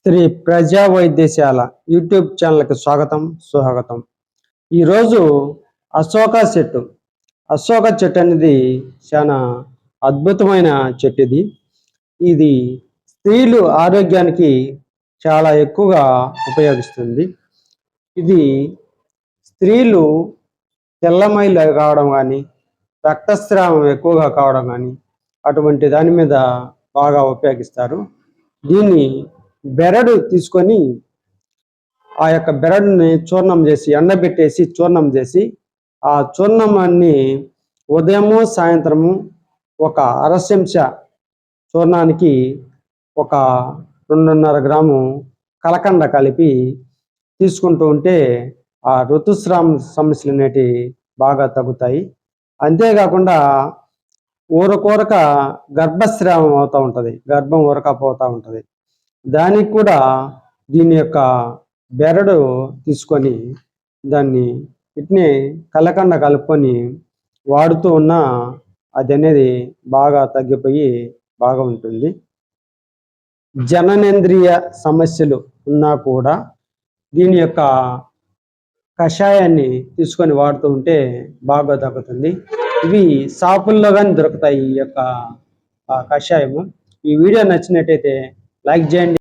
శ్రీ ప్రజా వైద్యశాల యూట్యూబ్ ఛానల్కి స్వాగతం. ఈరోజు అశోక చెట్టు అనేది చాలా అద్భుతమైన చెట్టు. ఇది స్త్రీలు ఆరోగ్యానికి చాలా ఎక్కువగా ఉపయోగిస్తుంది. ఇది స్త్రీలు తెల్లమైలు కావడం కానీ, రక్తస్రావం ఎక్కువగా కావడం కానీ అటువంటి దాని మీద బాగా ఉపయోగిస్తారు. దీన్ని బెరడు తీసుకొని ఆ యొక్క బెరడుని చూర్ణం చేసి ఎండబెట్టేసి చూర్ణం చేసి ఆ చూర్ణమాన్ని ఉదయము సాయంత్రము ఒక అరచెంచ చూర్ణానికి ఒక 2.5 గ్రాము కలకండ కలిపి తీసుకుంటూ ఉంటే ఆ ఋతుస్రావ సమస్యలు అనేటివి బాగా తగ్గుతాయి. అంతేకాకుండా ఊరక గర్భస్రావం అవుతూ ఉంటుంది, గర్భం ఊరకపోతూ ఉంటుంది. దానికి కూడా దీని యొక్క బెరడు తీసుకొని దాన్ని ఇట్నే కలకండ కలుపుకొని వాడుతూ ఉన్న అది అనేది బాగా తగ్గిపోయి బాగా ఉంటుంది. జననేంద్రియ సమస్యలు ఉన్నా కూడా దీని యొక్క కషాయాన్ని తీసుకొని వాడుతూ ఉంటే బాగా తగ్గుతుంది. ఇవి షాపుల్లో కానీ దొరుకుతాయి ఈ యొక్క కషాయము. ఈ వీడియో నచ్చినట్టయితే లైక్ చేయండి.